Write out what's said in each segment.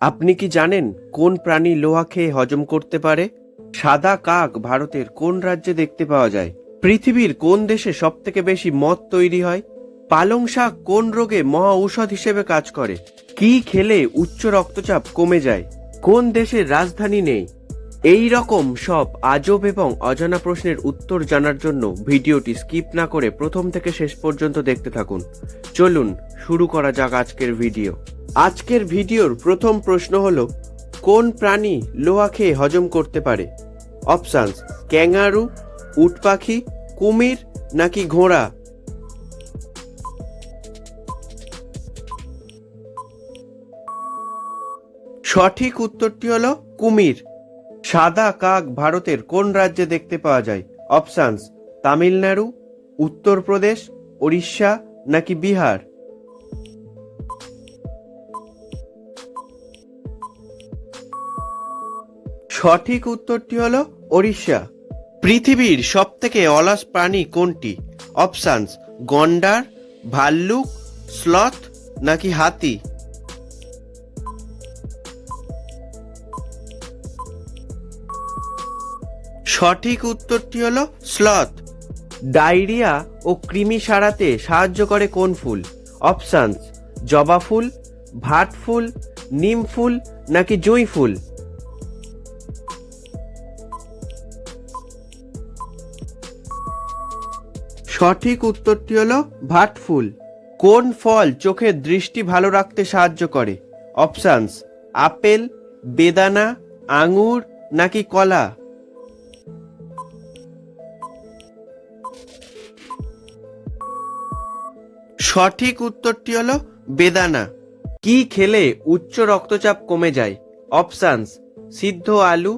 আপনি কি জানেন কোন প্রাণী লোহা খেয়ে হজম করতে পারে? সাদা কাক ভারতের কোন রাজ্যে দেখতে পাওয়া যায়? পৃথিবীর কোন দেশে সবথেকে বেশি মদ তৈরি হয়? পালং শাক কোন রোগে মহা ঔষধ হিসেবে কাজ করে? কি খেলে উচ্চ রক্তচাপ কমে যায়? কোন দেশের রাজধানী নেই? এই রকম সব আজব এবং অজানা প্রশ্নের উত্তর জানার জন্য ভিডিওটি স্কিপ না করে প্রথম থেকে শেষ পর্যন্ত দেখতে থাকুন। চলুন শুরু করা যাক আজকের ভিডিও। আজকের ভিডিওর প্রথম প্রশ্ন হলো, কোন প্রাণী লোহা খেয়ে হজম করতে পারে? অপশানস: ক্যাঙ্গারু, উট পাখি, কুমির নাকি ঘোড়া? সঠিক উত্তরটি হলো কুমির। সাদা কাক ভারতের কোন রাজ্যে দেখতে পাওয়া যায়? অপশানস: তামিলনাড়ু, উত্তরপ্রদেশ, ওড়িশা নাকি বিহার? সঠিক উত্তরটি হলো ওড়িশা। পৃথিবীর সবথেকে অলস প্রাণী কোনটি? অপশানস: গন্ডার, ভাল্লুক, স্লথ নাকি হাতি? সঠিক উত্তরটি হলো স্লথ। ডায়রিয়া ও কৃমি সারাতে সাহায্য করে কোন ফুল? অপশানস: জবা ফুল, ভাট ফুল, নিম ফুল নাকি জুঁই ফুল? সঠিক উত্তরটি হলো ভাট ফুল। কোন ফল চোখের দৃষ্টি ভালো রাখতে সাহায্য করে? অপশানস: আপেল, বেদানা, আঙুর নাকি কলা? সঠিক উত্তরটি হলো বেদানা। কি খেলে উচ্চ রক্তচাপ কমে যায়? অপশানস: সিদ্ধ আলু,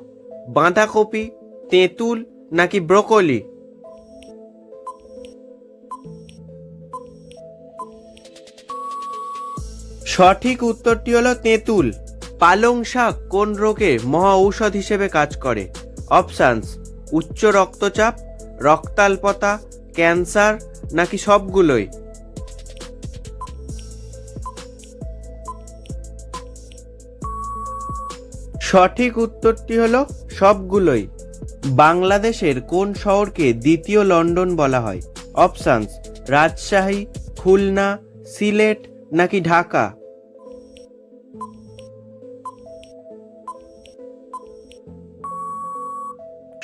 বাঁধাকপি, তেঁতুল নাকি ব্রোকলি? সঠিক উত্তরটি হলো তেঁতুল। পালং শাক কোন রোগে মহা ঔষধ হিসেবে কাজ করে? অপশানস: উচ্চ রক্তচাপ, রক্তাল্পতা, ক্যান্সার নাকি সবগুলোই? সঠিক উত্তরটি হলো সবগুলোই। বাংলাদেশের কোন শহরকে দ্বিতীয় লন্ডন বলা হয়? অপশানস: রাজশাহী, খুলনা, সিলেট নাকি ঢাকা?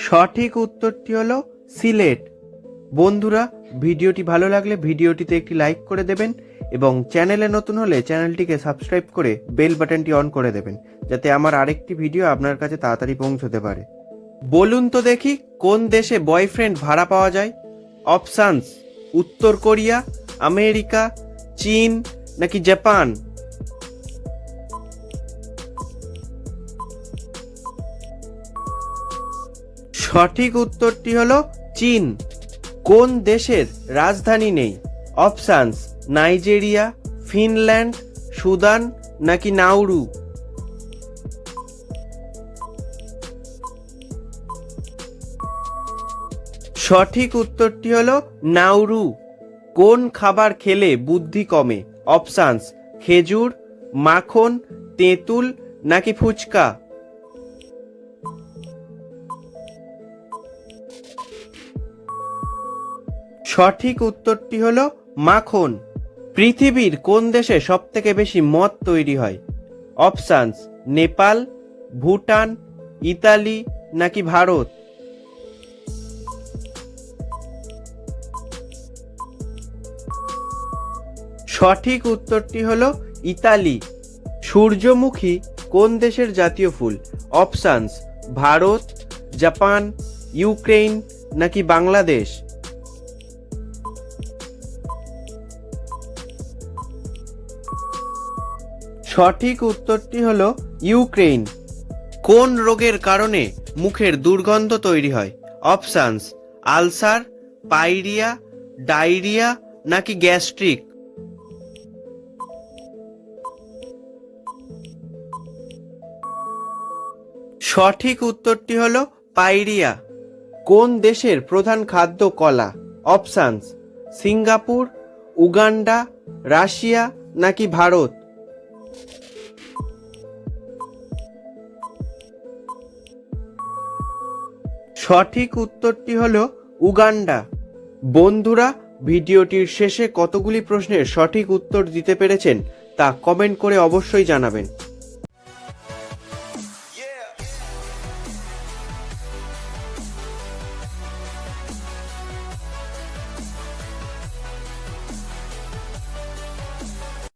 সঠিক উত্তরটি হলো সিলেট। বন্ধুরা, ভিডিওটি ভালো লাগলে ভিডিওটিতে একটি লাইক করে দেবেন এবং চ্যানেলে নতুন হলে চ্যানেলটিকে সাবস্ক্রাইব করে বেল বাটনটি অন করে দেবেন, যাতে আমার আরেকটি ভিডিও আপনার কাছে তাড়াতাড়ি পৌঁছতে পারে। বলুন তো দেখি, কোন দেশে বয়ফ্রেন্ড ভাড়া পাওয়া যায়? অপশানস: উত্তর কোরিয়া, আমেরিকা, চীন নাকি জাপান? সঠিক উত্তরটি হলো চীন। কোন দেশের রাজধানী নেই? অপশানস: নাইজেরিয়া, ফিনল্যান্ড, সুদান নাকি নাউরু? সঠিক উত্তরটি হলো নাউরু। কোন খাবার খেলে বুদ্ধি কমে? অপশানস: খেজুর, মাখন, তেঁতুল নাকি ফুচকা? সঠিক উত্তরটি হলো মাখন। পৃথিবীর কোন দেশে সবথেকে বেশি মদ তৈরি হয়? অপশানস: নেপাল, ভুটান, ইতালি নাকি ভারত? সঠিক উত্তরটি হলো ইতালি। সূর্যমুখী কোন দেশের জাতীয় ফুল? অপশানস: ভারত, জাপান, ইউক্রেন নাকি বাংলাদেশ? সঠিক উত্তরটি হলো ইউক্রেন। কোন রোগের কারণে মুখের দুর্গন্ধ তৈরি হয়? অপশানস: আলসার, পাইরিয়া, ডায়রিয়া নাকি গ্যাস্ট্রিক? সঠিক উত্তরটি হলো পাইরিয়া। কোন দেশের প্রধান খাদ্য কলা? অপশানস: সিঙ্গাপুর, উগান্ডা, রাশিয়া নাকি ভারত? সঠিক উত্তরটি হলো উগান্ডা। বন্ধুরা, ভিডিওটির শেষে কতগুলি প্রশ্নের সঠিক উত্তর দিতে পেরেছেন তা কমেন্ট করে অবশ্যই জানাবেন।